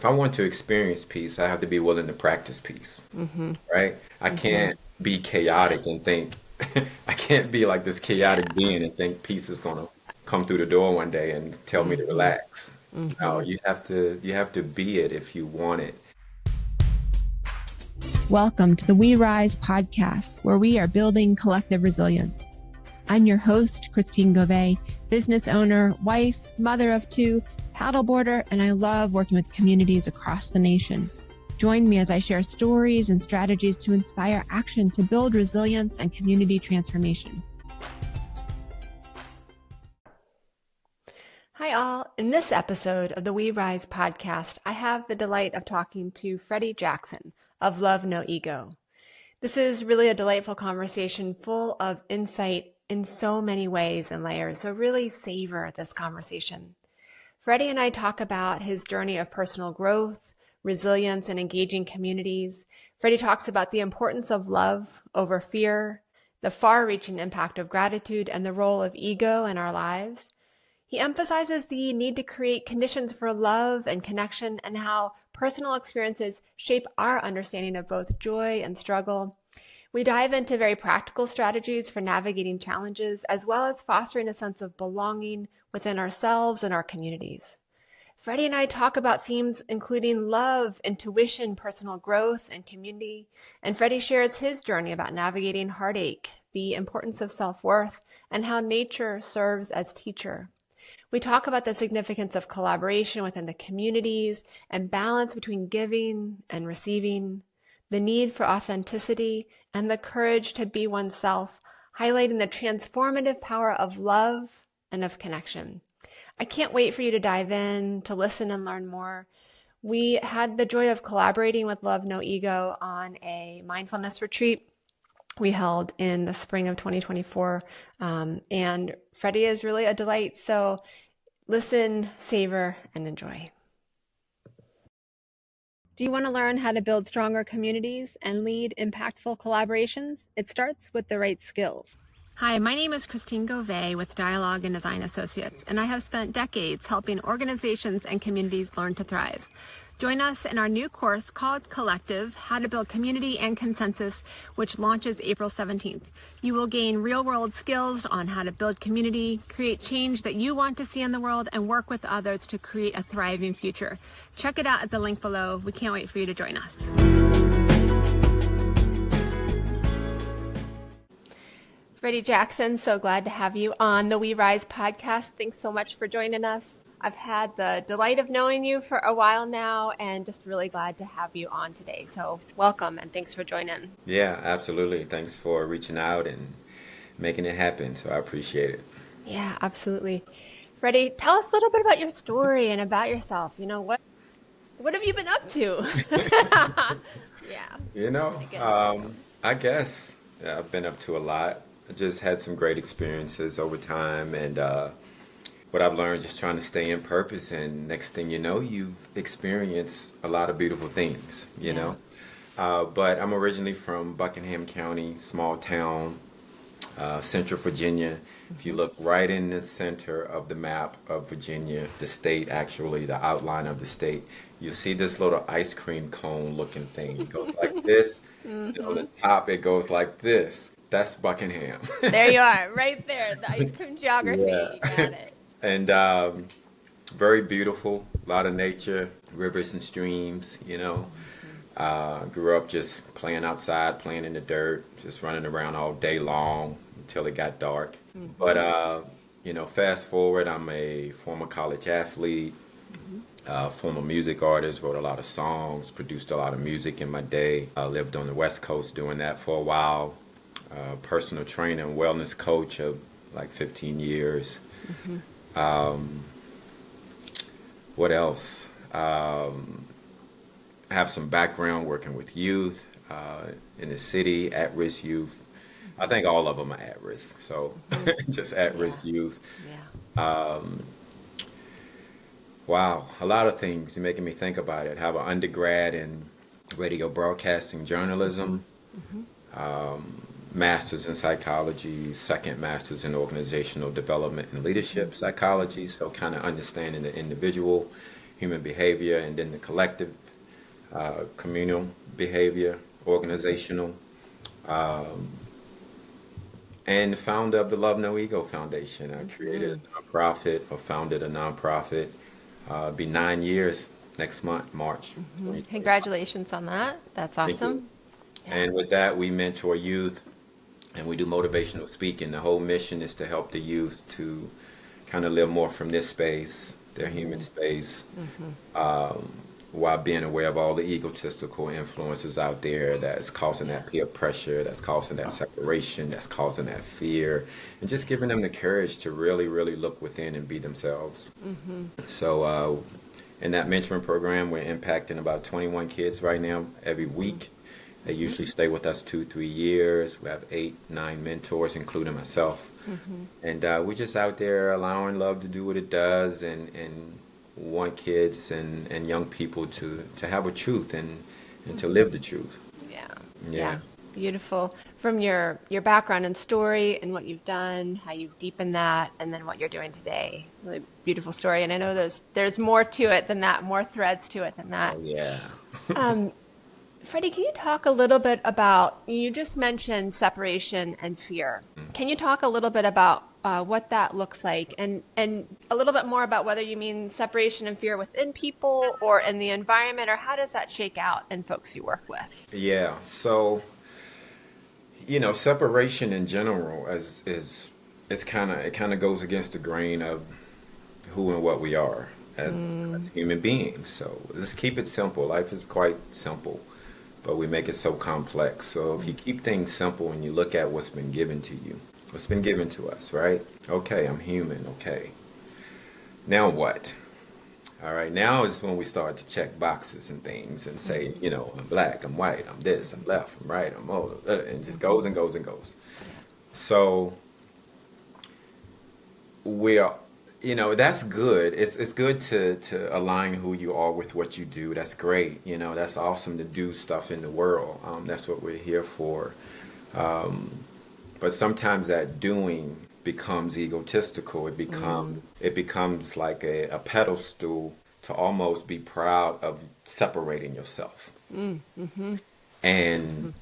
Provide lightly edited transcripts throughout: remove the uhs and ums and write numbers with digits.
if I want to experience peace, I have to be willing to practice peace, Mm-hmm. right? I Mm-hmm. can't be Yeah. chaotic and think I can't be like this chaotic Yeah. being and think peace is gonna come through the door one day and tell me to Mm-hmm. relax. No, Mm-hmm. you have to be it if you want it. Welcome to the We Rise podcast, where we are building collective resilience. I'm your host, Christine Gyovai, business owner, wife, mother of two, paddleboarder, and I love working with communities across the nation. Join me as I share stories and strategies to inspire action to build resilience and community transformation. Hi, all. In this episode of the We Rise podcast, I have the delight of talking to Freddy Jackson of Love No Ego. This is really a delightful conversation full of insight in so many ways and layers, so really savor this conversation. Freddy and I talk about his journey of personal growth, resilience, and engaging communities. Freddy talks about the importance of love over fear, the far-reaching impact of gratitude, and the role of ego in our lives. He emphasizes the need to create conditions for love and connection and how personal experiences shape our understanding of both joy and struggle. We dive into very practical strategies for navigating challenges, as well as fostering a sense of belonging within ourselves and our communities. Freddy and I talk about themes including love, intuition, personal growth, and community. And Freddy shares his journey about navigating heartache, the importance of self-worth, and how nature serves as teacher. We talk about the significance of collaboration within the communities and balance between giving and receiving, the need for authenticity, and the courage to be oneself, highlighting the transformative power of love and of connection. I can't wait for you to dive in, to listen and learn more. We had the joy of collaborating with Love No Ego on a mindfulness retreat we held in the spring of 2024. And Freddy is really a delight. So listen, savor, and enjoy. Do you want to learn how to build stronger communities and lead impactful collaborations? It starts with the right skills. Hi, my name is Christine Gyovai with Dialogue and Design Associates, and I have spent decades helping organizations and communities learn to thrive. Join us in our new course called Collective, How to Build Community and Consensus, which launches April 17th. You will gain real-world skills on how to build community, create change that you want to see in the world, and work with others to create a thriving future. Check it out at the link below. We can't wait for you to join us. Freddy Jackson, so glad to have you on the We Rise podcast. Thanks so much for joining us. I've had the delight of knowing you for a while now and just really glad to have you on today. So welcome and thanks for joining. Yeah, absolutely. Thanks for reaching out and making it happen. So I appreciate it. Yeah, absolutely. Freddie, tell us a little bit about your story and about yourself. What have you been up to? Yeah, You know, to get started. I guess I've been up to a lot. I just had some great experiences over time, and what I've learned just trying to stay in purpose. And next thing you know, you've experienced a lot of beautiful things, you Yeah. know. But I'm originally from Buckingham County, small town, Central Virginia. If you Hmm. look right in the center of the map of Virginia, the state actually, the outline of the state, you'll see this little ice cream cone looking thing. It goes like this, and on Hmm. the top it goes like this. That's Buckingham. There you are, right there. The ice cream Yeah. geography. You got it. And very beautiful, a lot of nature, rivers and streams, you know. Hmm. Grew up just playing outside, playing in the dirt, just running around all day long until it got dark. But Hmm. fast forward, I'm a former college athlete, Hmm. former music artist, wrote a lot of songs, produced a lot of music in my day. I lived on the West Coast doing that for a while. Personal trainer and wellness coach of like 15 years. Hmm. What else? I have some background working with youth in the city, at-risk youth. I think all of them are at risk, so Hmm. just Yeah. at-risk youth. Yeah. Wow, a lot of things. You're making me think about it. Have an undergrad in radio broadcasting Hmm. journalism, Hmm. master's in psychology, second master's in organizational development and Hmm. leadership psychology, so kind of understanding the individual human behavior, and then the collective, communal behavior, organizational, and founder of the Love No Ego Foundation. I created a nonprofit, or founded a nonprofit. Be 9 years next month, March 2025. Congratulations on that. That's Thank you. awesome. Yeah. And with that, we mentor youth and we do motivational speaking. The whole mission is to help the youth to kind of live more from this space, their human space, while being aware of all the egotistical influences out there that's causing that peer pressure, that's causing that separation, that's causing that fear, and just giving them the courage to really, really look within and be themselves. So in that mentoring program, we're impacting about 21 kids right now every week. They usually stay with us 2-3 years. We have 8-9 mentors, including myself. And we're just out there allowing love to do what it does, and want kids and young people to have a truth and to live the truth. Yeah. Yeah. Beautiful. From your background and story and what you've done, how you've deepened that, and then what you're doing today. Really beautiful story. And I know there's more to it than that, more threads to it than that. Oh, yeah. Freddie, can you talk a little bit about, you just mentioned separation and fear. Can you talk a little bit about what that looks like, and a little bit more about whether you mean separation and fear within people or in the environment, or how does that shake out in folks you work with? Yeah. So, separation in general is kind of goes against the grain of who and what we are as human beings. So let's keep it simple. Life is quite simple, but we make it so complex. So if you keep things simple and you look at what's been given to you, what's been given to us, right? Okay, I'm human. Okay. Now what? All right, now is when we start to check boxes and things and say, I'm black, I'm white, I'm this, I'm left, I'm right, I'm all, and it just goes and goes and goes. So we are, that's good. It's good to align who you are with what you do. That's great. That's awesome to do stuff in the world. That's what we're here for. But sometimes that doing becomes egotistical. It becomes like a pedestal to almost be proud of separating yourself. And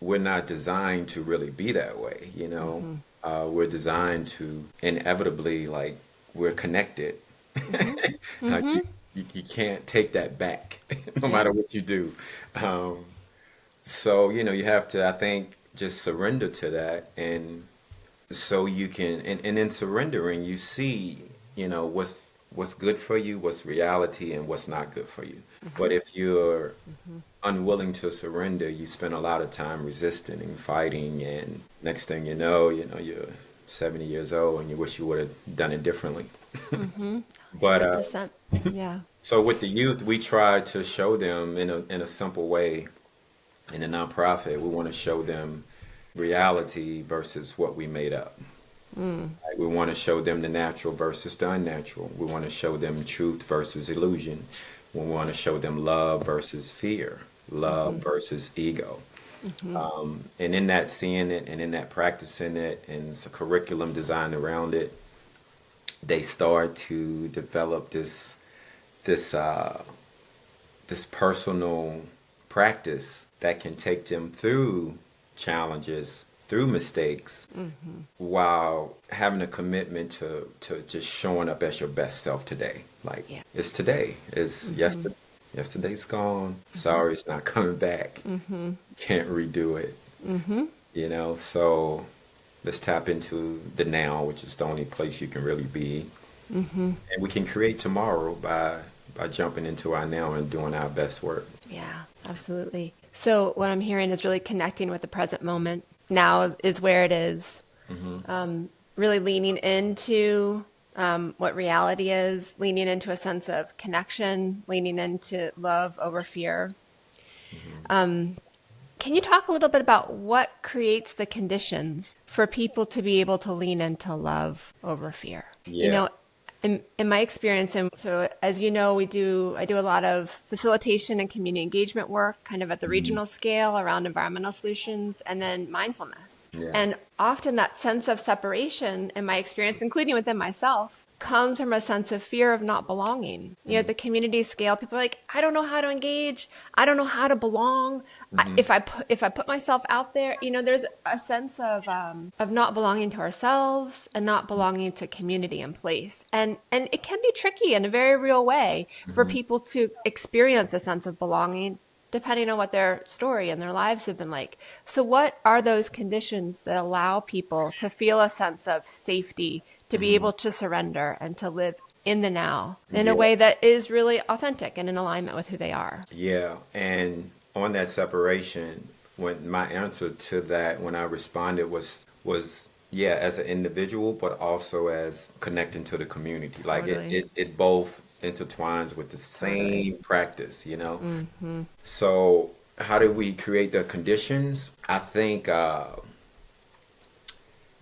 we're not designed to really be that way, we're designed to inevitably, like, we're connected. Like, you can't take that back, no matter what you do. So, you have to, I think, just surrender to that. And so you can, and in surrendering, you see, what's good for you, what's reality, and what's not good for you. But if you're unwilling to surrender, you spend a lot of time resisting and fighting, and next thing you know, you're 70 years old and you wish you would have done it differently. But 100%. Yeah. so with the youth, we try to show them in a simple way. In the nonprofit, we want to show them reality versus what we made up. Like, we want to show them the natural versus the unnatural. We want to show them truth versus illusion. We want to show them love versus fear, love versus ego. And in that seeing it and in that practicing it, and it's a curriculum designed around it, they start to develop this personal practice that can take them through challenges, through mistakes, while having a commitment to just showing up as your best self today. Like, it's today. It's yesterday. Yesterday's gone. Sorry, it's not coming back. Can't redo it. So let's tap into the now, which is the only place you can really be. And we can create tomorrow by jumping into our now and doing our best work. Yeah, absolutely. So what I'm hearing is really connecting with the present moment. Now is where it is. Really leaning into what reality is, leaning into a sense of connection, leaning into love over fear. Can you talk a little bit about what creates the conditions for people to be able to lean into love over fear? Yeah. In my experience, and so as you know, I do a lot of facilitation and community engagement work, kind of at the regional scale around environmental solutions, and then mindfulness. Yeah. And often that sense of separation, in my experience, including within myself, comes from a sense of fear of not belonging. You know, at the community scale, people are like, I don't know how to engage. I don't know how to belong. If I put myself out there, you know, there's a sense of not belonging to ourselves and not belonging to community and place. And it can be tricky in a very real way for people to experience a sense of belonging, depending on what their story and their lives have been like. So what are those conditions that allow people to feel a sense of safety, to be able to surrender and to live in the now in a way that is really authentic and in alignment with who they are? Yeah. And on that separation, when my answer to that, when I responded was yeah, as an individual, but also as connecting to the community. Like Totally. it both intertwines with the Totally. same practice, you know? So how do we create the conditions? I think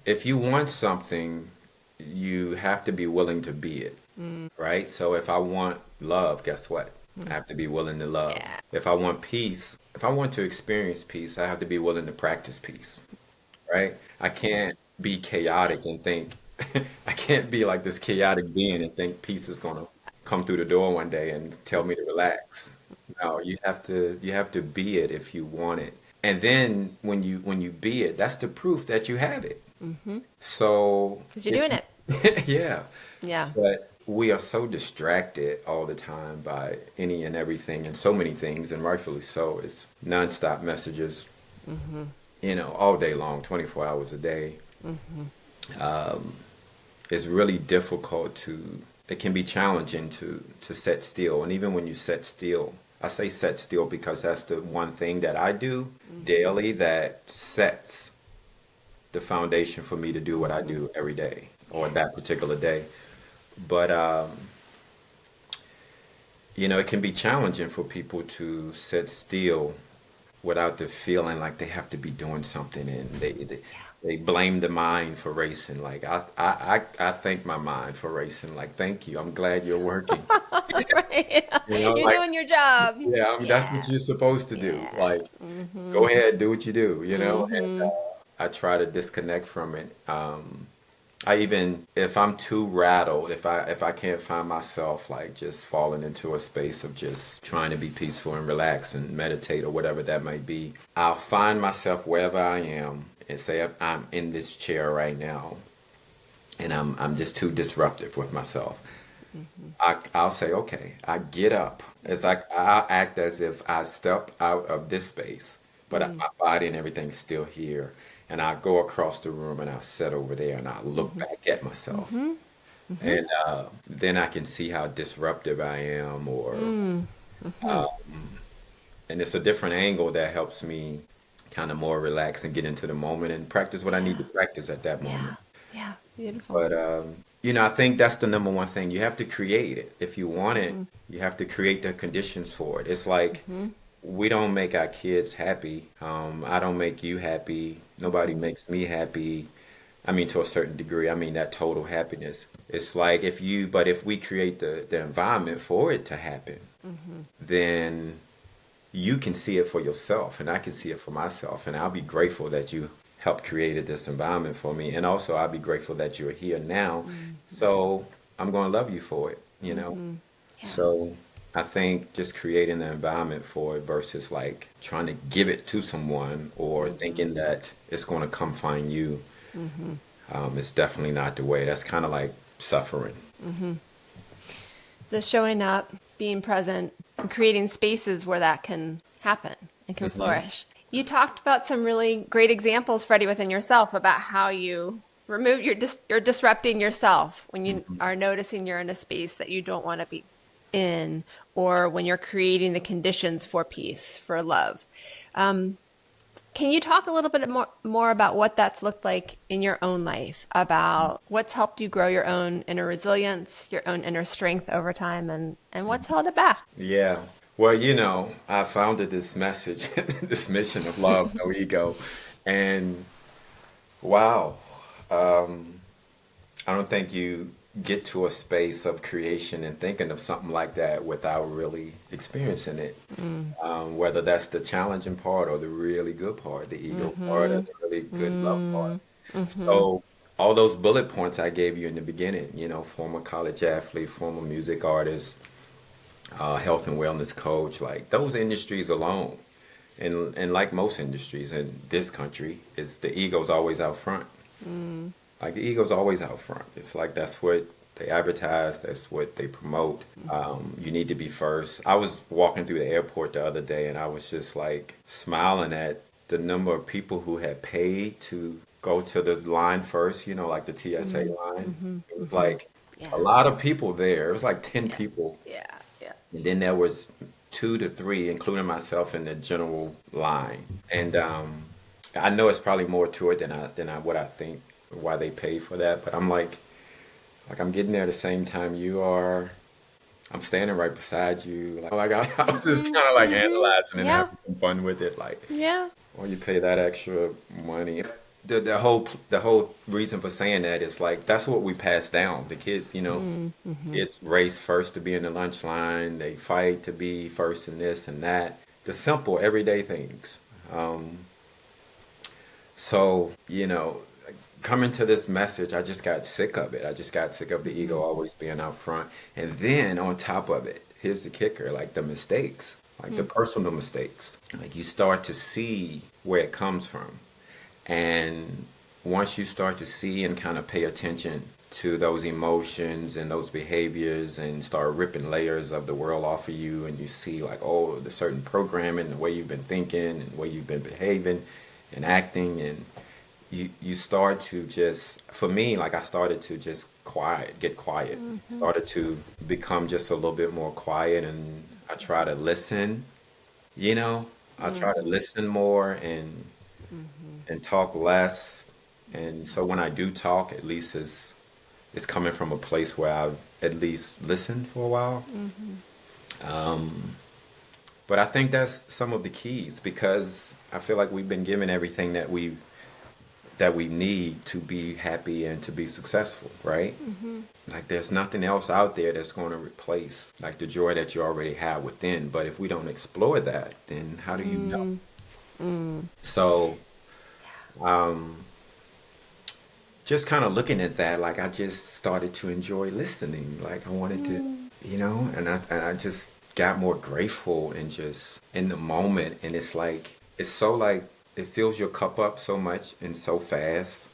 if you want something, you have to be willing to be it, right? So if I want love, guess what? I have to be willing to love. Yeah. If I want peace, if I want to experience peace, I have to be willing to practice peace, right? I can't be chaotic and think, I can't be like this chaotic being and think peace is gonna come through the door one day and tell me to relax. No, you have to be it if you want it. And then when you be it, that's the proof that you have it. So Because you're doing it. yeah. Yeah. But we are so distracted all the time by any and everything and so many things, and rightfully so. It's nonstop messages, all day long, 24 hours a day. It's really difficult it can be challenging to set still. And even when you set still, I say set still because that's the one thing that I do daily that sets the foundation for me to do what I do every day or that particular day. But it can be challenging for people to sit still without the feeling like they have to be doing something, and they blame the mind for racing. Like I thank my mind for racing. Like, thank you. I'm glad you're working. Right. You're Like, doing your job. yeah, that's what Yeah. you're supposed to do. Yeah. Like, go ahead, do what you do. And I try to disconnect from it. I even if I'm too rattled, if I can't find myself like just falling into a space of just trying to be peaceful and relax and meditate or whatever that might be, I'll find myself wherever I am and say I'm in this chair right now and I'm just too disruptive with myself. I'll say, okay, I get up. It's like I'll act as if I step out of this space, but my body and everything's still here. And I go across the room and I sit over there and I look back at myself. And then I can see how disruptive I am, and it's a different angle that helps me kind of more relax and get into the moment and practice what I need to practice at that Yeah. moment. Yeah. Beautiful. But I think that's the number one thing. You have to create it. If you want it, you have to create the conditions for it. It's like we don't make our kids happy. I don't make you happy. Nobody makes me happy. I mean, to a certain degree, I mean that total happiness. It's like if we create the environment for it to happen, then you can see it for yourself and I can see it for myself. And I'll be grateful that you helped create this environment for me. And also I'll be grateful that you're here now. So I'm going to love you for it. Yeah. So I think just creating the environment for it versus like trying to give it to someone or thinking that it's going to come find you, it's definitely not the way. That's kind of like suffering. So showing up, being present, and creating spaces where that can happen and can flourish. You talked about some really great examples, Freddie, within yourself about how you remove you're disrupting yourself when you are noticing you're in a space that you don't want to be in, or when you're creating the conditions for peace, for love. Can you talk a little bit more about what that's looked like in your own life, about what's helped you grow your own inner resilience, your own inner strength over time, and what's held it back? Yeah. Well, I founded this message, this mission of love, no ego. And wow, I don't think you get to a space of creation and thinking of something like that without really experiencing it. Whether that's the challenging part or the really good part, the ego part or the really good love part. So all those bullet points I gave you in the beginning, former college athlete, former music artist, health and wellness coach, like those industries alone, and like most industries in this country, it's the ego's always out front. Like the ego's always out front. It's like that's what they advertise, that's what they promote. You need to be first. I was walking through the airport the other day and I was just like smiling at the number of people who had paid to go to the line first, like the TSA line. It was like a lot of people there. It was like 10 people. Yeah. Yeah. And then there was 2 to 3, including myself, in the general line. And I know it's probably more to it than what I think, why they pay for that. But I'm like I'm getting there the same time you are. I'm standing right beside you. I was just kind of like analyzing and having some fun with it. Like, well, you pay that extra money. The whole reason for saying that is like that's what we pass down. The kids, kids race first to be in the lunch line. They fight to be first in this and that. The simple everyday things. So coming to this message, I just got sick of it. I just got sick of the ego always being out front. And then on top of it, here's the kicker, like the mistakes, like the personal mistakes. Like you start to see where it comes from. And once you start to see and kind of pay attention to those emotions and those behaviors and start ripping layers of the world off of you, and you see like, oh, the certain programming, the way you've been thinking and the way you've been behaving and acting, and you start to just, for me, like I started to just get quiet, started to become just a little bit more quiet, and I try to listen, I try to listen more and talk less. And so when I do talk, at least it's coming from a place where I've at least listened for a while. But I think that's some of the keys, because I feel like we've been given everything that we need to be happy and to be successful, right? Like there's nothing else out there that's going to replace like the joy that you already have within. But if we don't explore that, then how do you know? So just kind of looking at that, like I just started to enjoy listening. Like I wanted to, and I just got more grateful and just in the moment. And it's like, it's so like, it fills your cup up so much and so fast,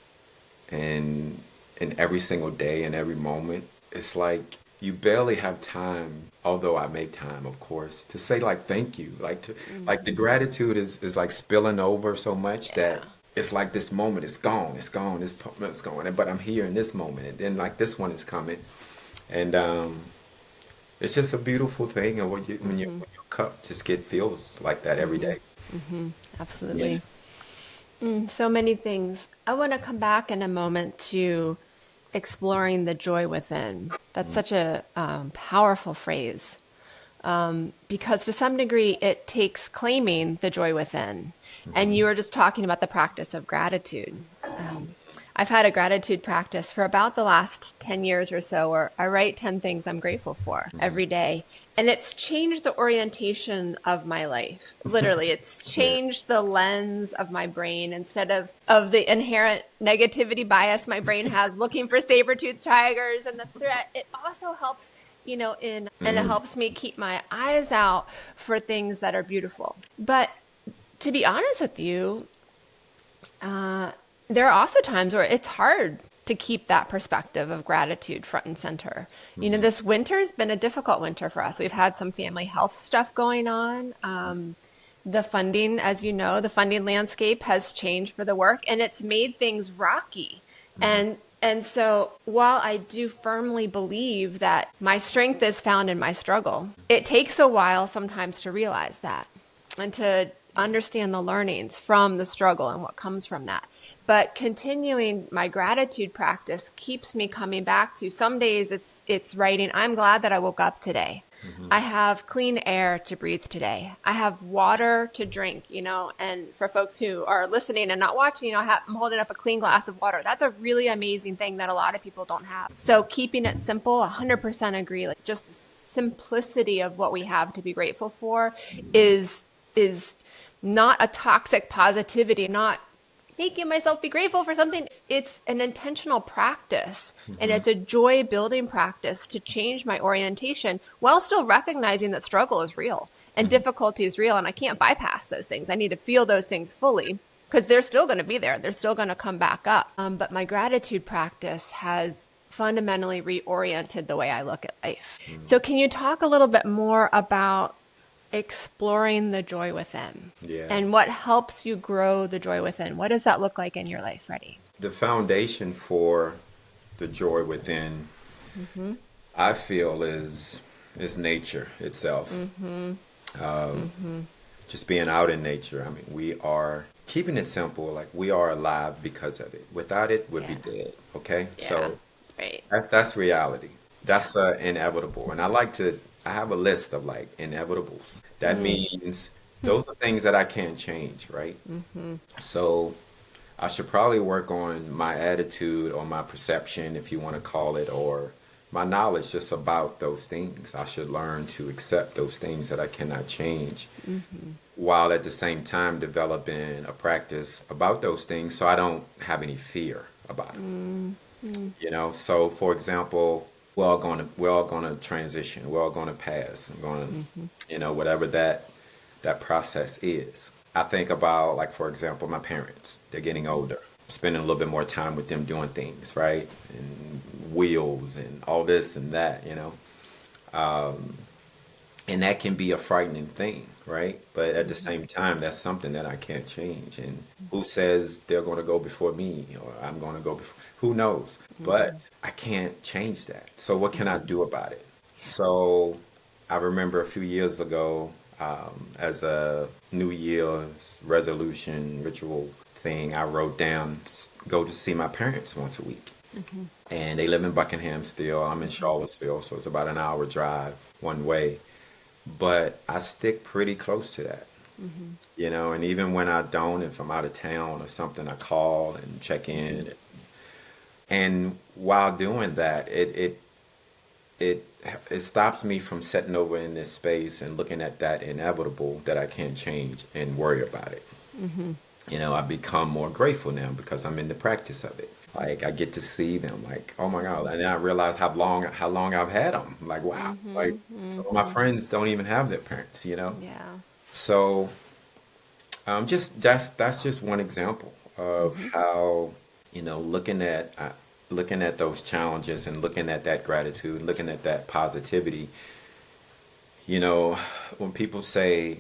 and in every single day and every moment, it's like you barely have time, although I make time, of course, to say like thank you, like like the gratitude is like spilling over so much that it's like this moment is gone, this moment's gone, but I'm here in this moment, and then like this one is coming, and it's just a beautiful thing, and when your cup just feels like that every day. Absolutely. So many things. I want to come back in a moment to exploring the joy within. That's such a powerful phrase, because to some degree it takes claiming the joy within. And you were just talking about the practice of gratitude. I've had a gratitude practice for about the last 10 years or so, where I write 10 things I'm grateful for every day. And it's changed the orientation of my life. Literally, it's changed the lens of my brain. Instead of the inherent negativity bias my brain has looking for saber-toothed tigers and the threat, it also helps, and it helps me keep my eyes out for things that are beautiful. But to be honest with you, there are also times where it's hard to keep that perspective of gratitude front and center. This winter's been a difficult winter for us. We've had some family health stuff going on. The funding, as you know, the funding landscape has changed for the work, and it's made things rocky. And so while I do firmly believe that my strength is found in my struggle, it takes a while sometimes to realize that and to understand the learnings from the struggle and what comes from that. But continuing my gratitude practice keeps me coming back to, some days it's writing, I'm glad that I woke up today. I have clean air to breathe today. I have water to drink, and for folks who are listening and not watching, I'm holding up a clean glass of water. That's a really amazing thing that a lot of people don't have. So keeping it simple, 100% agree. Like just the simplicity of what we have to be grateful for is not a toxic positivity, not making myself be grateful for something. It's an intentional practice, and it's a joy building practice to change my orientation while still recognizing that struggle is real and difficulty is real, and I can't bypass those things. I need to feel those things fully because they're still going to be there. They're still going to come back up. But my gratitude practice has fundamentally reoriented the way I look at life. So can you talk a little bit more about exploring the joy within and what helps you grow the joy within? What does that look like in your life, Freddie? The foundation for the joy within, I feel, is nature itself. Just being out in nature. I mean, we are keeping it simple. Like, we are alive because of it. Without it, we'd be dead. Okay, so Right. that's reality. That's inevitable. And I have a list of like inevitables. That means those are things that I can't change, right? So I should probably work on my attitude or my perception, if you want to call it, or my knowledge just about those things. I should learn to accept those things that I cannot change, while at the same time developing a practice about those things so I don't have any fear about them. You know, so for example, we're all gonna transition. We're all gonna pass. I'm gonna, whatever that process is. I think about, like, for example, my parents. They're getting older. Spending a little bit more time with them doing things, right? And wheels and all this and that, and that can be a frightening thing, right? But at the same time, that's something that I can't change. And who says they're going to go before me, or I'm going to go before? Who knows? But I can't change that. So what can I do about it? So I remember a few years ago, as a New Year's resolution ritual thing, I wrote down, go to see my parents once a week. And they live in Buckingham still. I'm in Charlottesville, so it's about an hour drive one way. But I stick pretty close to that, and even when I don't, if I'm out of town or something, I call and check in. And while doing that, it stops me from sitting over in this space and looking at that inevitable that I can't change and worry about it. I become more grateful now because I'm in the practice of it. Like, I get to see them, like, oh my God. And then I realize how long I've had them. Like, wow. Like, some of my friends don't even have their parents, Yeah. So, that's just one example of how, looking at those challenges and looking at that gratitude, looking at that positivity. When people say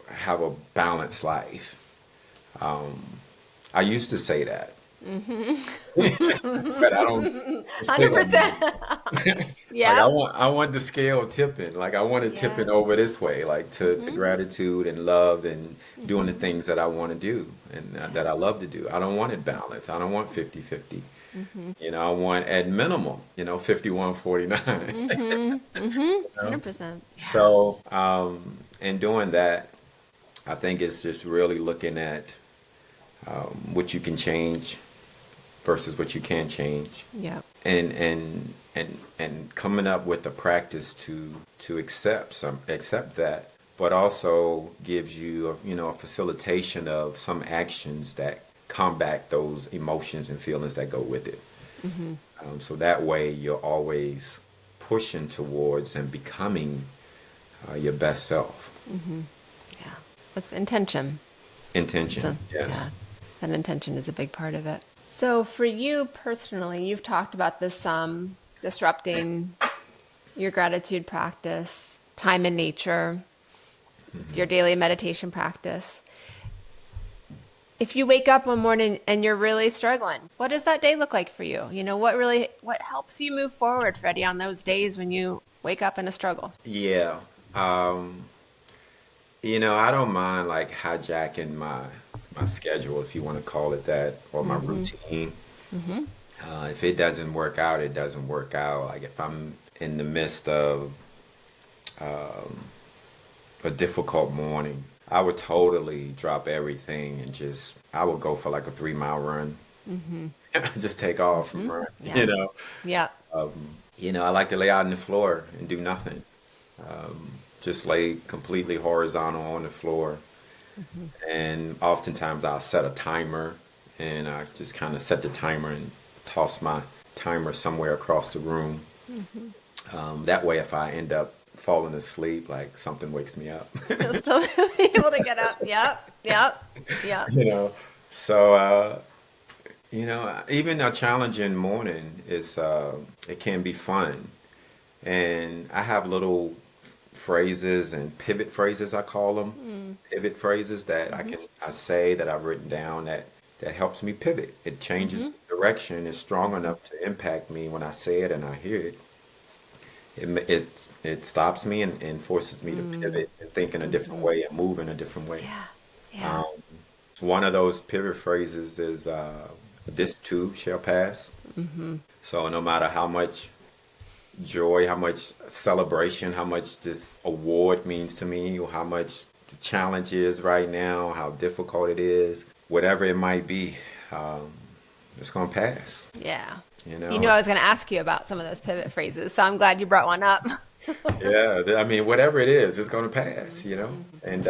have a balanced life, I used to say that. But I don't say that 100%. Like, I want the scale tipping. Like, I want it tipping over this way, like to gratitude and love and doing the things that I want to do and that I love to do. I don't want it balanced. I don't want 50-50. I want at minimum, 51-49. 100%. So, in doing that, I think it's just really looking at what you can change versus what you can't change. Yeah. And coming up with a practice to accept that, but also gives you a facilitation of some actions that combat those emotions and feelings that go with it. So that way you're always pushing towards and becoming your best self. Yeah. That's intention. Intention, yes. Yeah. That intention is a big part of it. So for you personally, you've talked about this disrupting your gratitude practice, time in nature, your daily meditation practice. If you wake up one morning and you're really struggling, what does that day look like for you? What helps you move forward, Freddie, on those days when you wake up in a struggle? Yeah. I don't mind, like, hijacking my schedule, if you want to call it that, or my routine. If it doesn't work out, it doesn't work out. Like, if I'm in the midst of a difficult morning, I would totally drop everything and I would go for like a 3-mile run. Just take off and run, Yeah. I like to lay out on the floor and do nothing. Just lay completely horizontal on the floor And oftentimes I'll set a timer and I just kind of set the timer and toss my timer somewhere across the room. That way, if I end up falling asleep, like something wakes me up. You'll still be able to get up. Yep, yep, yep. You know, so even a challenging morning is it can be fun, and I have little phrases and pivot phrases, I call them pivot phrases that I say that I've written down that helps me pivot. It changes direction. It's strong enough to impact me when I say it and I hear it. It stops me and forces me to pivot and think in a different way and move in a different way. Yeah, yeah. One of those pivot phrases is "This too shall pass." So no matter how much joy, how much celebration, how much this award means to me, or how much the challenge is right now, how difficult it is, whatever it might be, it's gonna pass. Yeah. You know. You knew I was going to ask you about some of those pivot phrases, so I'm glad you brought one up. Yeah, I mean, whatever it is, it's going to pass, And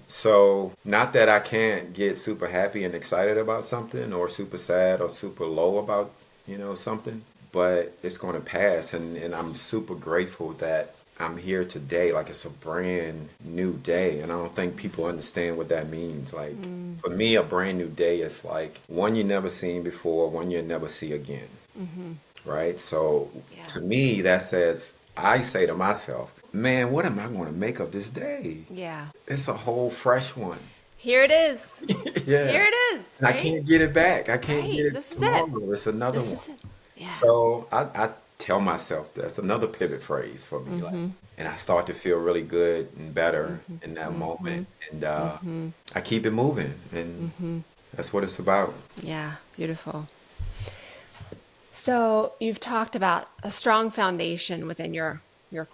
so, not that I can't get super happy and excited about something, or super sad or super low about, something, but it's going to pass. And I'm super grateful that I'm here today. Like, it's a brand new day. And I don't think people understand what that means. Like, for me, a brand new day is like one you never seen before, one you'll never see again. Right? So, to me, that says, I say to myself, man, what am I going to make of this day? Yeah. It's a whole fresh one. Here it is. Yeah. Here it is. And Right? I can't get it back. I can't get it This is tomorrow. It's another This one. is it. Yeah. So I tell myself that's another pivot phrase for me. Like, and I start to feel really good and better in that moment. And I keep it moving. And that's what it's about. Yeah, beautiful. So you've talked about a strong foundation within your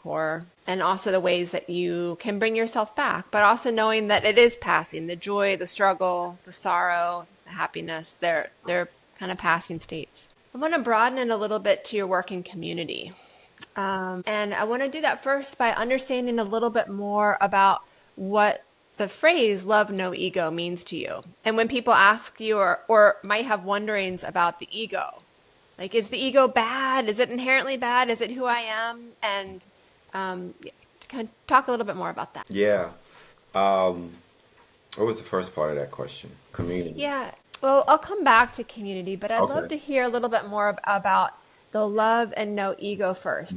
core, and also the ways that you can bring yourself back, but also knowing that it is passing. The joy, the struggle, the sorrow, the happiness, they're kind of passing states. I want to broaden it a little bit to your working community. And I want to do that first by understanding a little bit more about what the phrase "love no ego" means to you. And when people ask you or might have wonderings about the ego, like, is the ego bad? Is it inherently bad? Is it who I am? And kind of talk a little bit more about that. Yeah. What was the first part of that question? Community. Yeah. Well, I'll come back to community, but I'd Okay. love to hear a little bit more about the love and no ego first.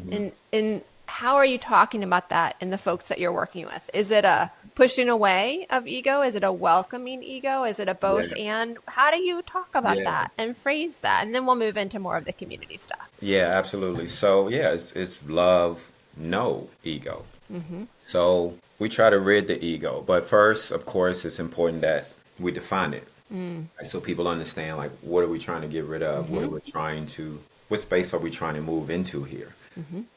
And how are you talking about that in the folks that you're working with? Is it a pushing away of ego? Is it a welcoming ego? Is it a both Yeah. and? How do you talk about Yeah. that and phrase that? And then we'll move into more of the community stuff. Yeah, absolutely. So yeah, it's love, no ego. So we try to rid the ego, but first, of course, it's important that we define it, right? So people understand, like, what are we trying to get rid of? What space are we trying to move into here?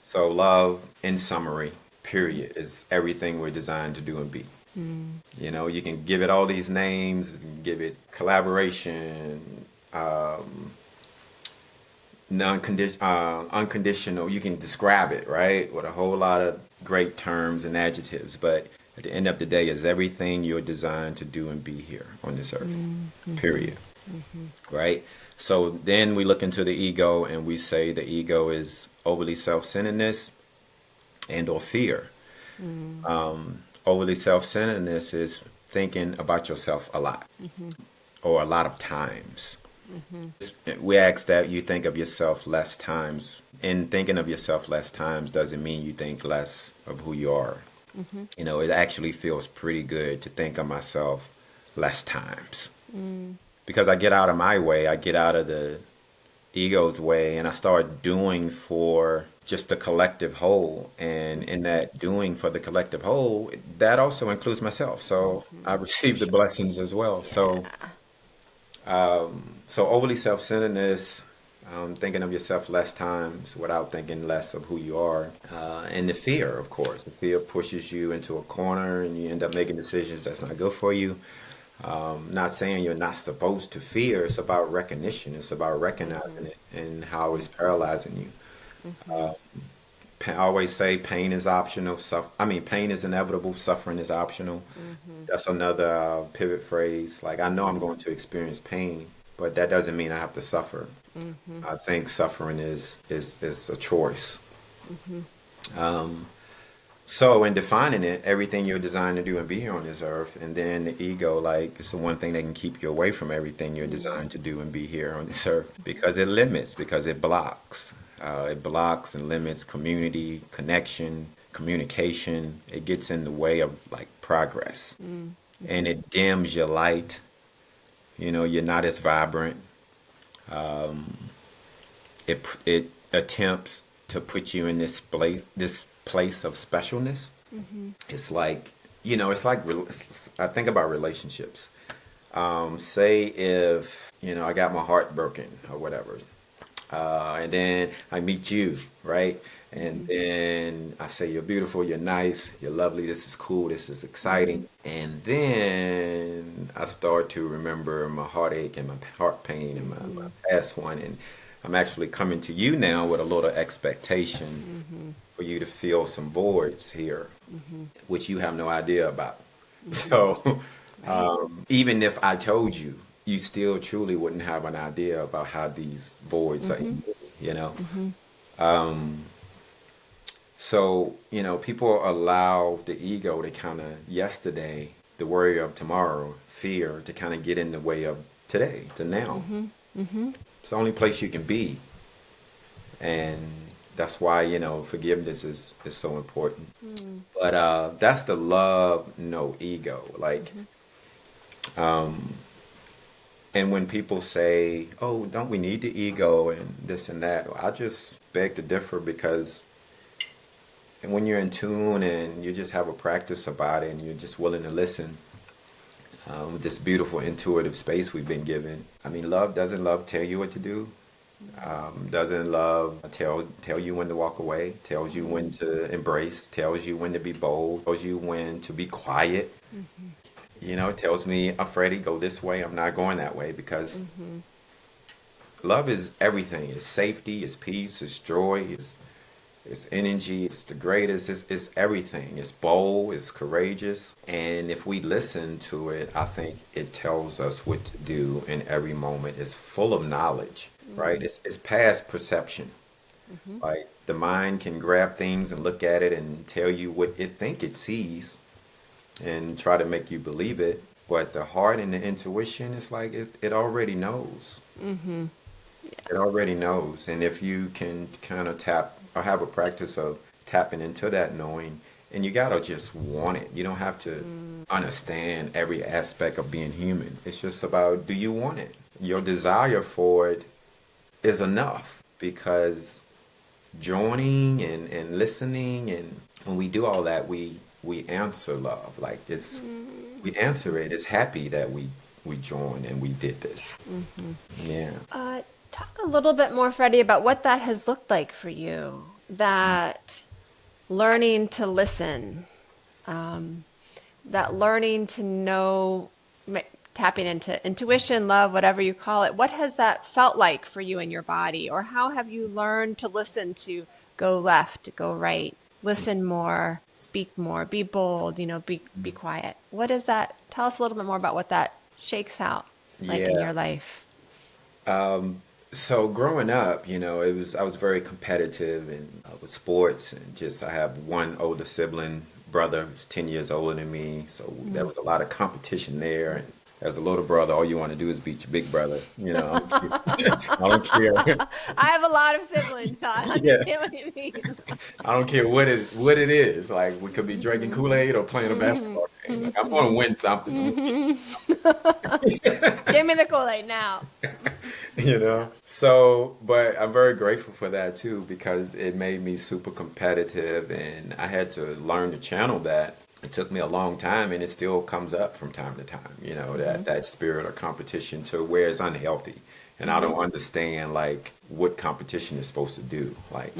So love, in summary, period, is everything we're designed to do and be. You can give it all these names, you can give it collaboration, unconditional. You can describe it, right, with a whole lot of great terms and adjectives. But at the end of the day, is everything you're designed to do and be here on this earth, period. Right? So then we look into the ego and we say the ego is overly self-centeredness and or fear. Overly self-centeredness is thinking about yourself a lot or a lot of times. We ask that you think of yourself less times. And thinking of yourself less times doesn't mean you think less of who you are. It actually feels pretty good to think of myself less times. Because I get out of my way, I get out of the ego's way, and I start doing for just the collective whole. And in that doing for the collective whole, that also includes myself. So I receive the blessings as well. So overly self-centeredness, thinking of yourself less times without thinking less of who you are. And the fear, of course. The fear pushes you into a corner and you end up making decisions that's not good for you. Not saying you're not supposed to fear. It's about recognition. It's about recognizing it and how it's paralyzing you. I always say pain is optional. Pain is inevitable. Suffering is optional. That's another pivot phrase. Like, I know I'm going to experience pain, but that doesn't mean I have to suffer. I think suffering is a choice. So in defining it, everything you're designed to do and be here on this earth, and then the ego, like, it's the one thing that can keep you away from everything you're designed to do and be here on this earth, because it limits, because it blocks. It blocks and limits community, connection, communication. It gets in the way of, like, progress. And it dims your light. You know, you're not as vibrant. It attempts to put you in this place of specialness. It's like, I think about relationships. Say if, I got my heart broken or whatever, and then I meet you, right? And then I say, you're beautiful, you're nice, you're lovely, this is cool, this is exciting. And then I start to remember my heartache and my heart pain and my past one. And I'm actually coming to you now with a little expectation for you to fill some voids here, which you have no idea about. So even if I told you, you still truly wouldn't have an idea about how these voids are, So, people allow the ego to kind of, yesterday, the worry of tomorrow, fear, to kind of get in the way of today, to now. It's the only place you can be. And that's why, forgiveness is so important. But that's the love, no ego. Like, and when people say, oh, don't we need the ego and this and that? I just beg to differ, because when you're in tune and you just have a practice about it and you're just willing to listen, with this beautiful intuitive space we've been given. I mean, doesn't love tell you what to do? Doesn't love tell you when to walk away? Tells you when to embrace? Tells you when to be bold? Tells you when to be quiet? It tells me, Freddie, go this way. I'm not going that way, because love is everything. It's safety, it's peace, it's joy, it's energy, it's the greatest, it's everything. It's bold, it's courageous. And if we listen to it, I think it tells us what to do in every moment. It's full of knowledge, right? It's past perception. Like, the mind can grab things and look at it and tell you what it sees and try to make you believe it. But the heart and the intuition, it's like it already knows. It already knows. And if you can kind of tap or have a practice of tapping into that knowing, and you gotta just want it. You don't have to understand every aspect of being human. It's just about, do you want it? Your desire for it is enough, because joining and listening, and when we do all that, we answer love. Like, we answer it. It's happy that we joined and we did this. Yeah. Talk a little bit more, Freddie, about what that has looked like for you. That learning to listen, that learning to know, tapping into intuition, love, whatever you call it. What has that felt like for you in your body? Or how have you learned to listen, to go left, go right, listen more, speak more, be bold, be quiet? What is that? Tell us a little bit more about what that shakes out like in your life. So growing up, I was very competitive and with sports, and just, I have one older sibling, brother, who's 10 years older than me. So there was a lot of competition there. And as a little brother, all you want to do is beat your big brother. I don't care. I have a lot of siblings, so I understand what you mean. I don't care what it is. Like, we could be drinking Kool-Aid or playing a basketball game. Like, I'm going to win something. Give me the Kool-Aid now. So, but I'm very grateful for that too, because it made me super competitive, and I had to learn to channel that. It took me a long time, and it still comes up from time to time, that spirit of competition, to where it's unhealthy. And I don't understand, like, what competition is supposed to do, like,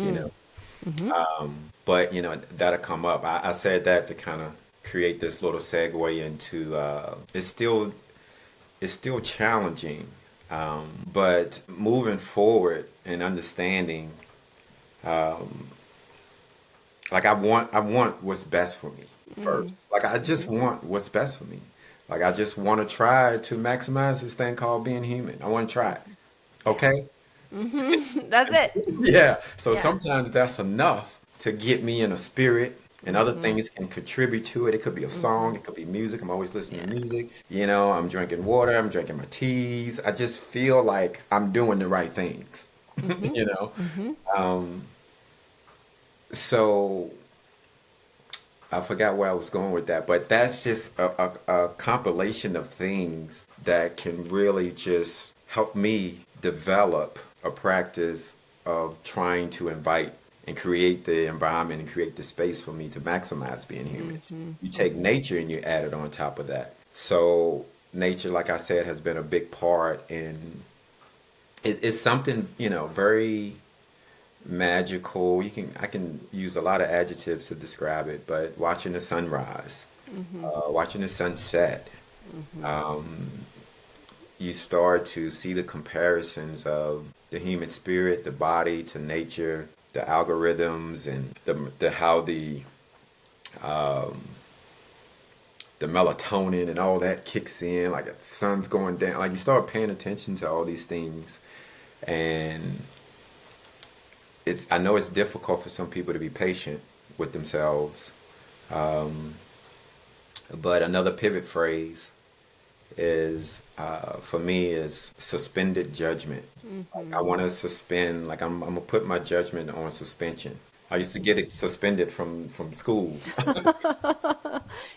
but that'll come up. I said that to kind of create this little segue into, it's still challenging. But moving forward and understanding, like I want what's best for me first. Like I just want what's best for me. Like I just want to try to maximize this thing called being human. I want to try it. Yeah. Okay? That's it. Yeah. So Yeah. sometimes that's enough to get me in a spirit, and other things can contribute to it. It could be a song, it could be music. I'm always listening to Yeah. music. I'm drinking water, I'm drinking my teas. I just feel like I'm doing the right things. you know? Um, so I forgot where I was going with that, but that's just a compilation of things that can really just help me develop a practice of trying to invite and create the environment and create the space for me to maximize being human. You take nature and you add it on top of that. So nature, like I said, has been a big part in it's something, very magical. I can use a lot of adjectives to describe it, but watching the sunrise, watching the sunset, um, you start to see the comparisons of the human spirit, the body to nature, the algorithms, and the how the melatonin and all that kicks in, like the sun's going down. Like you start paying attention to all these things, and I know it's difficult for some people to be patient with themselves. Um, but another pivot phrase is for me is suspended judgment. Like I want to suspend, like I'm gonna put my judgment on suspension. I used to get it suspended from school.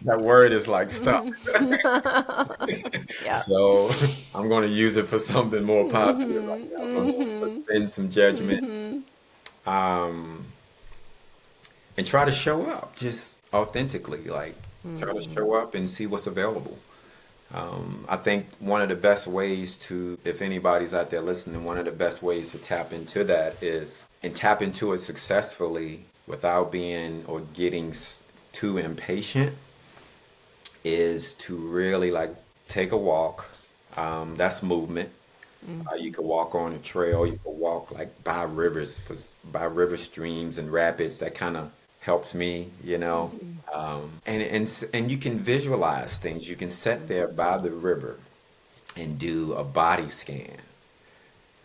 That word is like stuck. Yeah. So I'm going to use it for something more positive. Like I'm going to suspend some judgment, um, and try to show up just authentically. Like try to show up and see what's available. I think one of the best ways if anybody's out there listening, one of the best ways to tap into that and tap into it successfully without being or getting too impatient is to really like take a walk. That's movement. You could walk on a trail. You could walk like by rivers, by river streams and rapids. That kind of helps me. And you can visualize things. You can sit there by the river and do a body scan,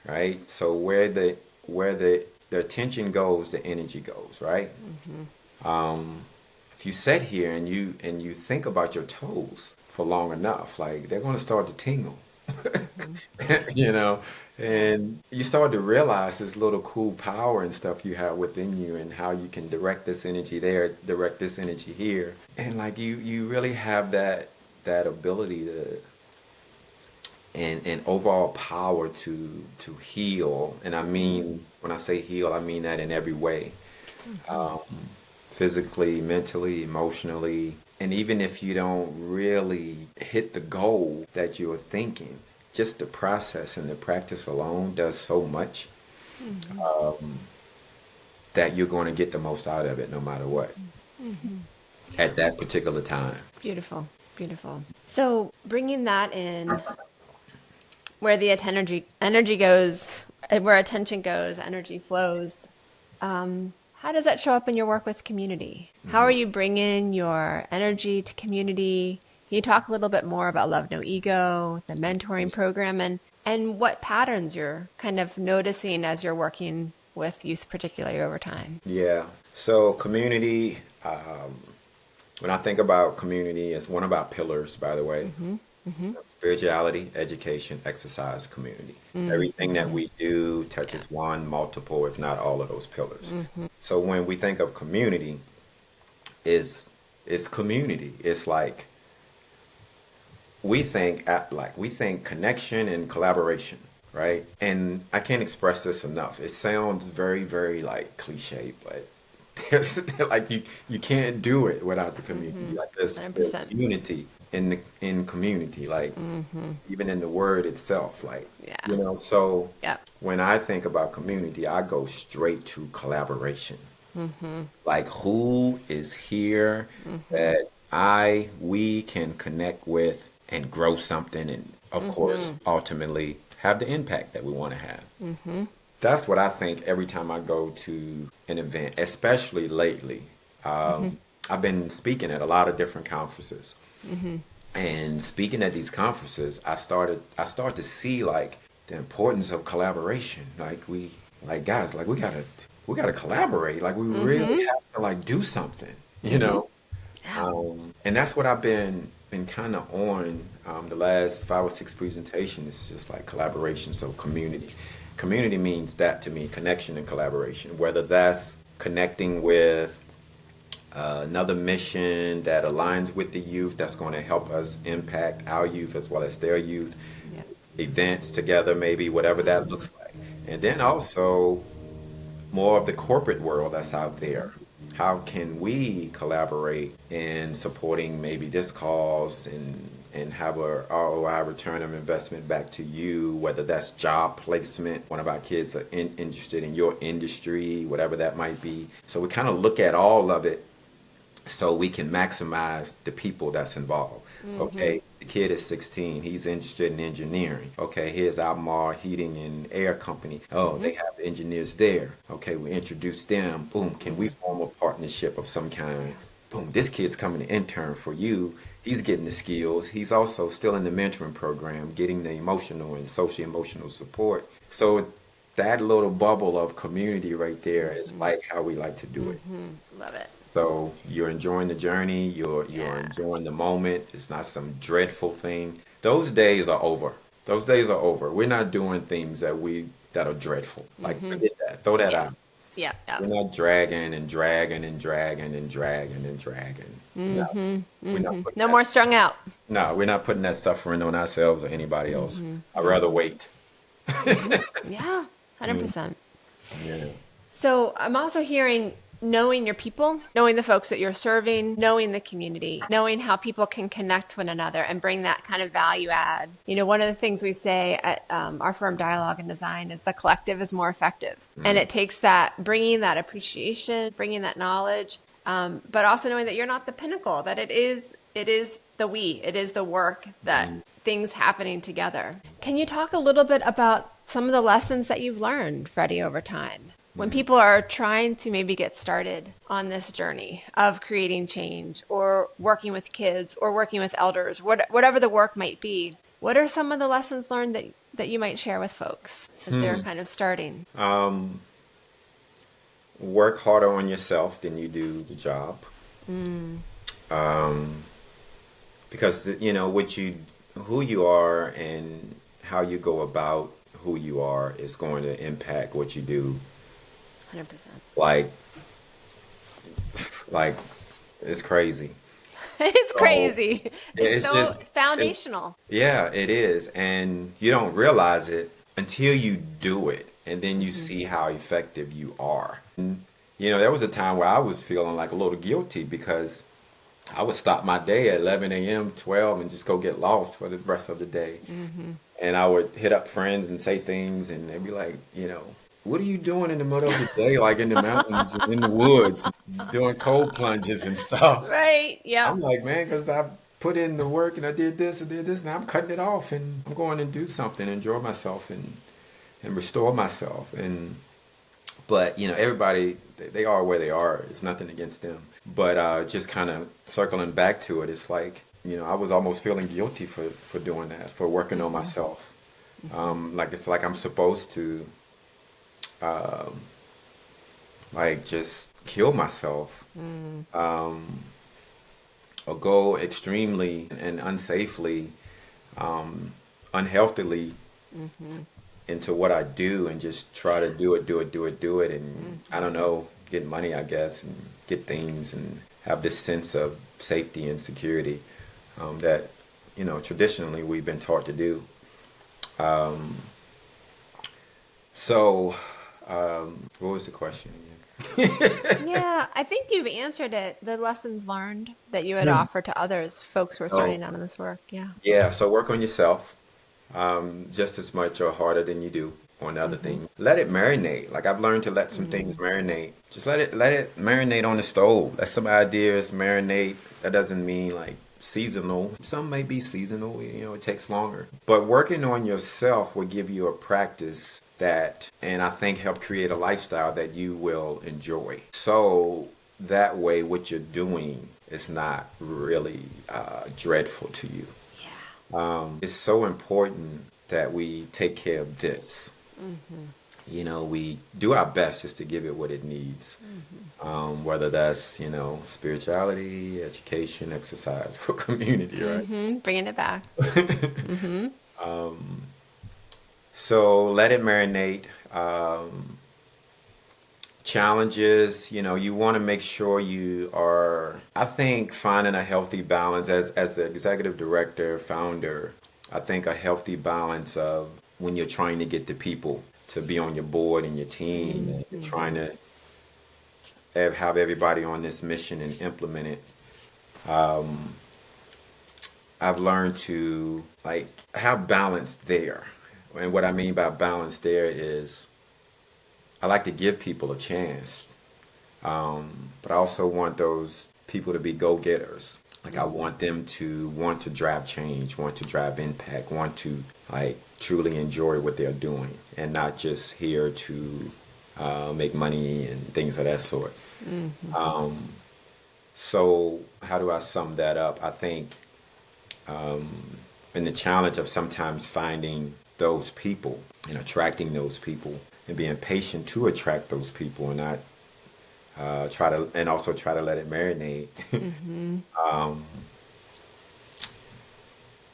right? So where the attention goes, the energy goes, right? If you sit here and you think about your toes for long enough, like they're going to start to tingle. you know, and you start to realize this little cool power and stuff you have within you, and how you can direct this energy there, direct this energy here, and like you really have that ability to and overall power to heal. And I mean, when I say heal, I mean that in every way, um, physically, mentally, emotionally. And even if you don't really hit the goal that you're thinking, just the process and the practice alone does so much, um, that you're going to get the most out of it no matter what at that particular time. Beautiful. Beautiful. So bringing that in, where the energy goes, where attention goes, energy flows. How does that show up in your work with community? How are you bringing your energy to community? Can you talk a little bit more about Love No Ego, the mentoring program, and what patterns you're kind of noticing as you're working with youth, particularly over time? Yeah. So community, when I think about community, it's one of our pillars, by the way. Spirituality, education, exercise, community. Everything that we do touches one, multiple, if not all of those pillars. So when we think of community, it's community. It's like we think connection and collaboration, right? And I can't express this enough. It sounds very, very like cliche, but there's like you can't do it without the community. Like there's 100%. unity in community, like even in the word itself, like Yeah. so Yeah. when I think about community, I go straight to collaboration. Like who is here that we can connect with and grow something, and of course ultimately have the impact that we want to have. That's what I think every time I go to an event, especially lately. I've been speaking at a lot of different conferences. And speaking at these conferences, I started to see like the importance of collaboration. Like guys, like we gotta collaborate. Like we really have to like do something, you know? Yeah. And that's what I've been kind of on the last 5 or 6 presentations. It's just like collaboration. So community. Community means that to me, connection and collaboration. Whether that's connecting with another mission that aligns with the youth that's going to help us impact our youth as well as their youth, Yeah. events together, maybe whatever that looks like. And then also more of the corporate world that's out there. How can we collaborate in supporting maybe this cause and have a ROI return of investment back to you, whether that's job placement, one of our kids are interested in your industry, whatever that might be. So we kind of look at all of it so we can maximize the people that's involved. Okay, the kid is 16. He's interested in engineering. Okay, here's Almar Heating and Air Company. Oh, they have engineers there. Okay, we introduce them. Boom, can we form a partnership of some kind? Boom, this kid's coming to intern for you. He's getting the skills. He's also still in the mentoring program, getting the emotional and social emotional support. So that little bubble of community right there is like how we like to do it. Love it. So you're enjoying the journey, you're Yeah. enjoying the moment. It's not some dreadful thing. Those days are over. Those days are over. We're not doing things that are dreadful. Like forget that. Throw that Yeah. out. Yeah. Yeah. We're not dragging and dragging and dragging and dragging and dragging. No, we're not putting No that. more strung out. No, we're not putting that suffering on ourselves or anybody else. I'd rather wait. Yeah. 100%. Yeah. So I'm also hearing knowing your people, knowing the folks that you're serving, knowing the community, knowing how people can connect to one another and bring that kind of value add. You know, one of the things we say at our firm Dialogue and Design is the collective is more effective. And it takes that, bringing that appreciation, bringing that knowledge, but also knowing that you're not the pinnacle, that it is it is the work that things happening together. Can you talk a little bit about some of the lessons that you've learned, Freddie, over time? When people are trying to maybe get started on this journey of creating change or working with kids or working with elders, whatever the work might be, what are some of the lessons learned that you might share with folks as they're kind of starting? Work harder on yourself than you do the job. Because you know who you are and how you go about who you are is going to impact what you do. 100%. Like it's crazy. It's So crazy. It's it's so just foundational. yeah, it is, and you don't realize it until you do it, and then you see how effective you are. And, you know, there was a time where I was feeling like a little guilty because I would stop my day at 11 a.m., 12, and just go get lost for the rest of the day. And I would hit up friends and say things, and they'd be like, you know, what are you doing in the middle of the day, like in the mountains and in the woods, doing cold plunges and stuff? Right. Yep. I'm like, man, because I put in the work and I did this, and I'm cutting it off, and I'm going to do something, enjoy myself, and restore myself. But you know, everybody they are where they are. It's nothing against them. But just kind of circling back to it, it's like, you know, I was almost feeling guilty for doing that, for working on myself. Like it's like I'm supposed to like just kill myself or go extremely and unsafely, unhealthily into what I do and just try to do it, and I don't know, get money, I guess, and get things and have this sense of safety and security that, you know, traditionally we've been taught to do. So, what was the question again? Yeah, I think you've answered it. The lessons learned that you would offer to others, folks who are So, starting out in this work. Yeah. yeah, so work on yourself just as much or harder than you do on the other thing. Let it marinate. Like I've learned to let some things marinate. Just let it marinate on the stove. Let some ideas marinate. That doesn't mean like seasonal. Some may be seasonal, you know, it takes longer. But working on yourself will give you a practice that, and I think help create a lifestyle that you will enjoy. So that way what you're doing is not really dreadful to you. It's so important that we take care of this. You know, we do our best just to give it what it needs, whether that's, you know, spirituality, education, exercise, or community, right? Bringing it back. So let it marinate. Challenges, you know, you want to make sure you are, I think, finding a healthy balance as the executive director, founder. I think a healthy balance of when you're trying to get the people to be on your board and your team, and you're trying to have everybody on this mission and implement it. I've learned to like have balance there. And what I mean by balance there is I like to give people a chance, but I also want those people to be go-getters. Like I want them to want to drive change, want to drive impact, want to like truly enjoy what they're doing, and not just here to make money and things of that sort. So how do I sum that up? I think in the challenge of sometimes finding those people and attracting those people and being patient to attract those people and not try to let it marinate.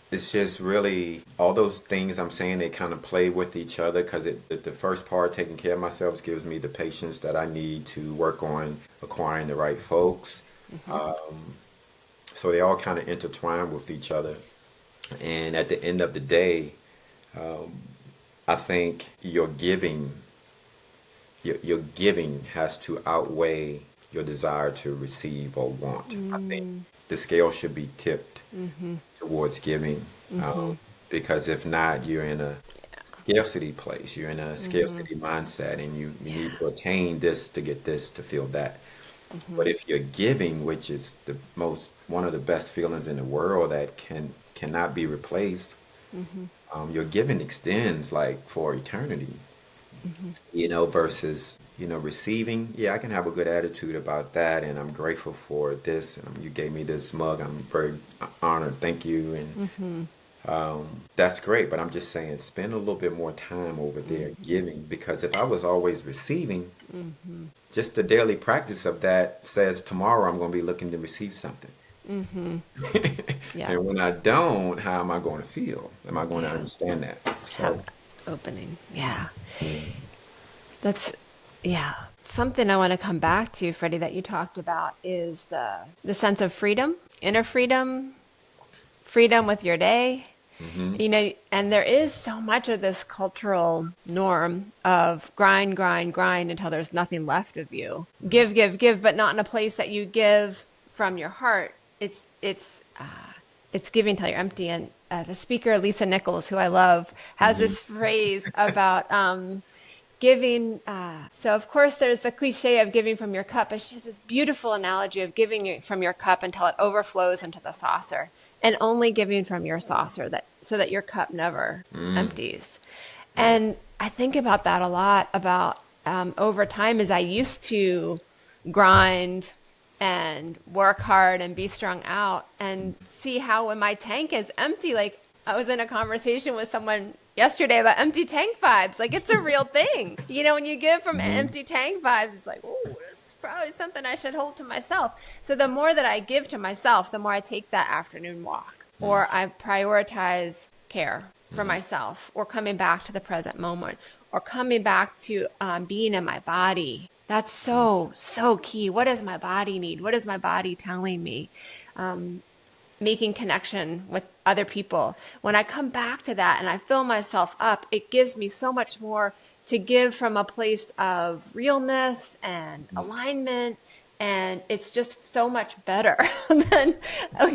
It's just really all those things I'm saying, they kind of play with each other because the first part, taking care of myself, gives me the patience that I need to work on acquiring the right folks. So they all kind of intertwine with each other. And at the end of the day, I think your giving has to outweigh your desire to receive or want. I think the scale should be tipped towards giving, because if not, you're in a scarcity place. You're in a scarcity mindset, and you need to attain this to get this to feel that. But if you're giving, which is one of the best feelings in the world that cannot be replaced, your giving extends like for eternity. You know, versus, you know, receiving. Yeah, I can have a good attitude about that, and I'm grateful for this, and you gave me this mug. I'm very honored. Thank you. And that's great, but I'm just saying, spend a little bit more time over there giving, because if I was always receiving, just the daily practice of that says tomorrow I'm going to be looking to receive something. And when I don't, how am I going to feel? Am I going to understand that? So Opening. That's something I want to come back to, Freddie, that you talked about is the sense of freedom, inner freedom with your day. You know, and there is so much of this cultural norm of grind until there's nothing left of you. Give, but not in a place that you give from your heart. It's giving till you're empty. And the speaker, Lisa Nichols, who I love, has this phrase about giving. So, of course, there's the cliche of giving from your cup, but she has this beautiful analogy of giving from your cup until it overflows into the saucer, and only giving from your saucer so that your cup never empties. And I think about that a lot about over time, as I used to grind and work hard and be strung out, and see how when my tank is empty, like I was in a conversation with someone yesterday about empty tank vibes. Like, it's a real thing. You know, when you give from empty tank vibes, it's like, oh, this is probably something I should hold to myself. So the more that I give to myself, the more I take that afternoon walk, or I prioritize care for myself, or coming back to the present moment, or coming back to being in my body. That's so key. What does my body need? What is my body telling me? Making connection with other people. When I come back to that and I fill myself up, it gives me so much more to give from a place of realness and alignment. And it's just so much better than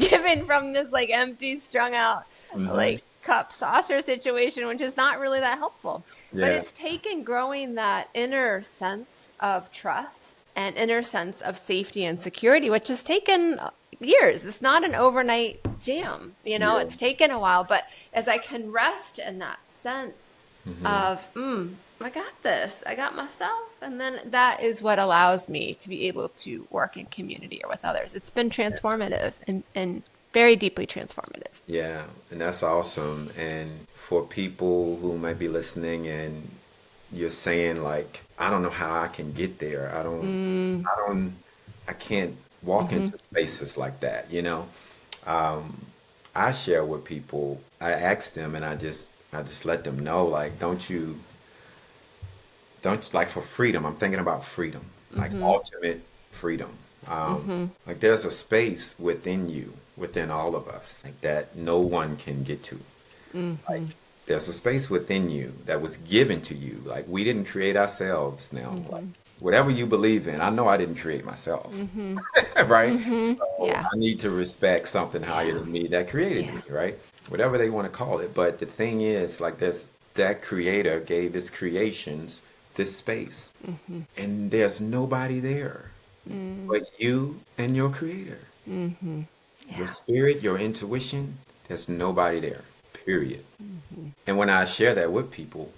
giving from this like empty, strung out, like cup saucer situation, which is not really that helpful. But it's taken growing that inner sense of trust and inner sense of safety and security, which has taken years. It's not an overnight jam, you know, it's taken a while. But as I can rest in that sense of, I got this. I got myself. And then that is what allows me to be able to work in community or with others. It's been transformative and very deeply transformative. Yeah, and that's awesome. And for people who might be listening and you're saying like, I don't know how I can get there. I can't walk into spaces like that, you know? I share with people, I ask them and I just let them know like, don't like for freedom. I'm thinking about freedom, like ultimate freedom. Like there's a space within you, within all of us, like that no one can get to. Like there's a space within you that was given to you. Like we didn't create ourselves now. Like, whatever you believe in, I know I didn't create myself. Right? So Yeah. I need to respect something higher than me that created Yeah. me, right? Whatever they want to call it. But the thing is, like this, that creator gave his creations this space. And there's nobody there but you and your creator. Your Yeah. spirit, your intuition, there's nobody there. Period. And when I share that with people,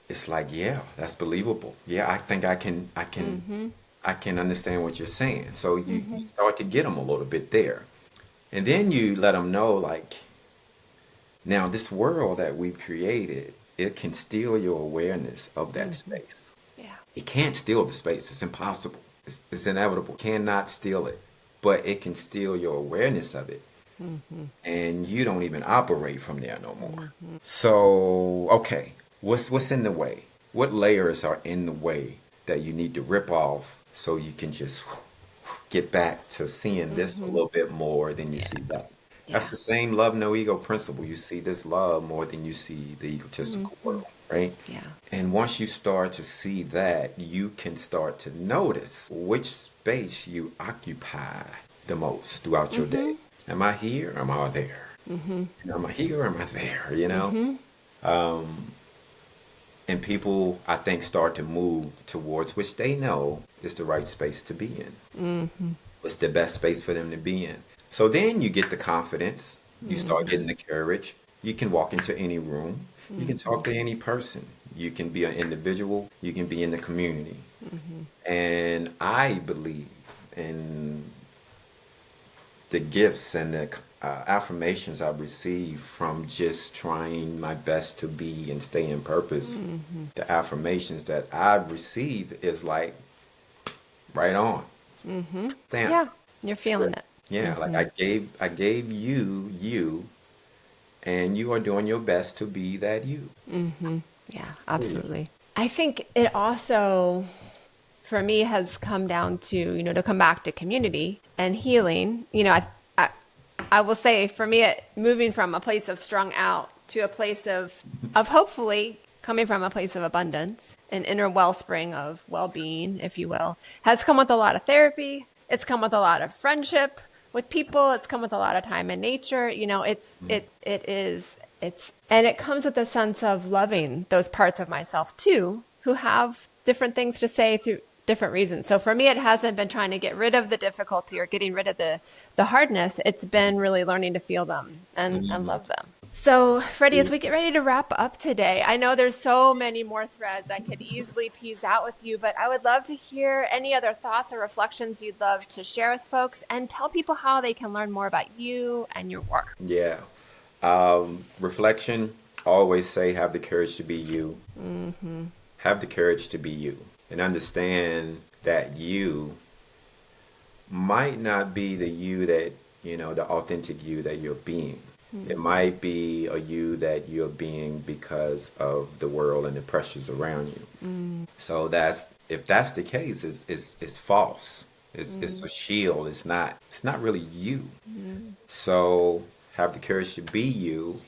it's like, yeah, that's believable. Yeah, I think I can understand what you're saying. So you start to get them a little bit there. And then you let them know, like, now this world that we've created, it can steal your awareness of that space. Yeah. It can't steal the space. It's impossible. It's inevitable. Cannot steal it. But it can steal your awareness of it. And you don't even operate from there no more. So, okay, what's in the way? What layers are in the way that you need to rip off so you can just get back to seeing this a little bit more than you see that? That's Yeah. the same love no ego principle. You see this love more than you see the egotistical world, right? Yeah. And once you start to see that, you can start to notice which space you occupy the most throughout your day. Am I here? Or am I there? Am I here? Or am I there? You know? And people, I think, start to move towards which they know is the right space to be in. What's the best space for them to be in? So then you get the confidence. You start getting the courage. You can walk into any room. You can talk to any person. You can be an individual. You can be in the community. And I believe in the gifts and the affirmations I've received from just trying my best to be and stay in purpose. The affirmations that I've received is like right on. Stamp. Yeah. You're feeling it. Yeah, like I gave you, and you are doing your best to be that you. Yeah, absolutely. I think it also, for me, has come down to, to come back to community and healing. I will say for me, moving from a place of strung out to a place of hopefully coming from a place of abundance, an inner wellspring of well-being, if you will, has come with a lot of therapy. It's come with a lot of friendship with people. It's come with a lot of time in nature. And it comes with a sense of loving those parts of myself too, who have different things to say through different reasons. So for me, it hasn't been trying to get rid of the difficulty or getting rid of the hardness. It's been really learning to feel them and love them. So Freddie, as we get ready to wrap up today, I know there's so many more threads I could easily tease out with you, but I would love to hear any other thoughts or reflections you'd love to share with folks and tell people how they can learn more about you and your work. Yeah. Reflection, always say have the courage to be you. Have the courage to be you and understand that you might not be the you that, the authentic you that you're being. It might be a you that you're being because of the world and the pressures around you. So if that's the case, it's false. It's a shield. It's not really you. So have the courage to be you.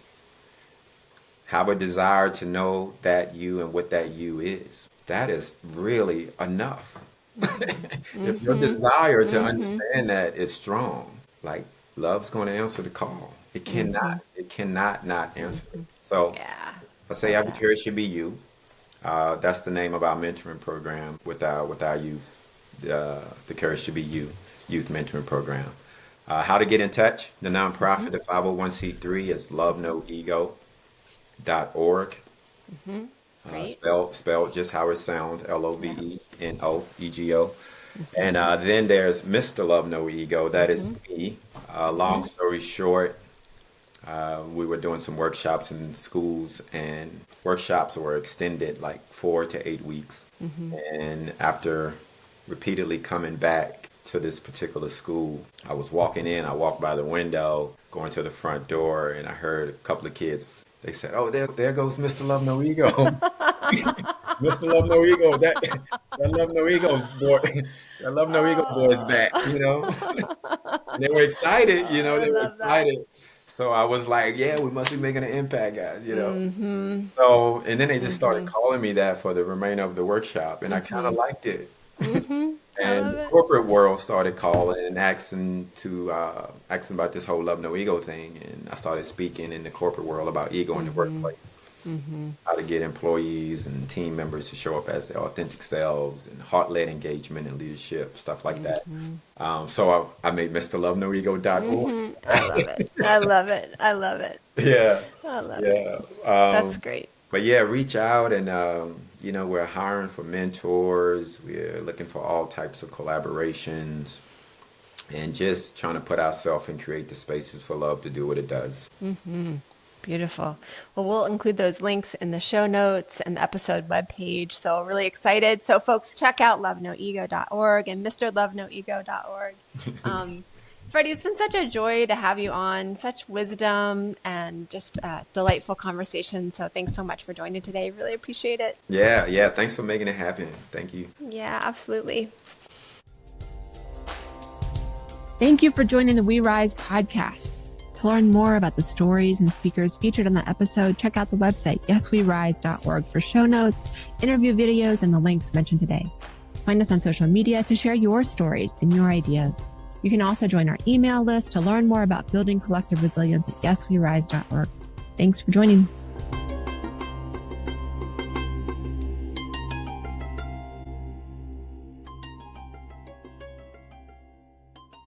Have a desire to know that you and what that you is. That is really enough. If your desire to understand that is strong, like love's going to answer the call. It cannot not answer it. So Yeah. I say have the courage to be you. That's the name of our mentoring program with our youth. The Courage to Be You youth mentoring program. How to get in touch? The nonprofit, the 501c3 is lovenoego.org. Great. spelled just how it sounds, Lovenoego. And then there's Mr. Love No Ego. That is me. Long story short, we were doing some workshops in schools, and workshops were extended like 4 to 8 weeks. And after repeatedly coming back to this particular school, I was walking in, I walked by the window, going to the front door, and I heard a couple of kids. They said, "Oh, there goes Mr. Love No Ego." Mr. Love No Ego, that Love No Ego boy, that Love No Ego boy is back, And they were excited, I they were love that. excited. So I was like, yeah, we must be making an impact, guys. So, and then they just started calling me that for the remainder of the workshop, and I kind of liked it. I And love the it. corporate world started calling and asking about this whole Love No Ego thing, and I started speaking in the corporate world about ego in the workplace, how to get employees and team members to show up as their authentic selves, and heart-led engagement and leadership, stuff like that. So I made MrLoveNoEgo.org. I love it. I love it. I love it. Yeah, I love it. yeah. That's great. But yeah, reach out, and we're hiring for mentors. We're looking for all types of collaborations, and just trying to put ourselves and create the spaces for love to do what it does. Beautiful. Well, we'll include those links in the show notes and the episode webpage. So really excited. So folks, check out lovenoego.org and mrlovenoego.org. Freddie, it's been such a joy to have you on, such wisdom and just a delightful conversation. So thanks so much for joining today. Really appreciate it. Yeah. Thanks for making it happen. Thank you. Yeah, absolutely. Thank you for joining the We Rise podcast. To learn more about the stories and speakers featured on the episode, check out the website, yeswerise.org, for show notes, interview videos, and the links mentioned today. Find us on social media to share your stories and your ideas. You can also join our email list to learn more about building collective resilience at yeswerise.org. Thanks for joining.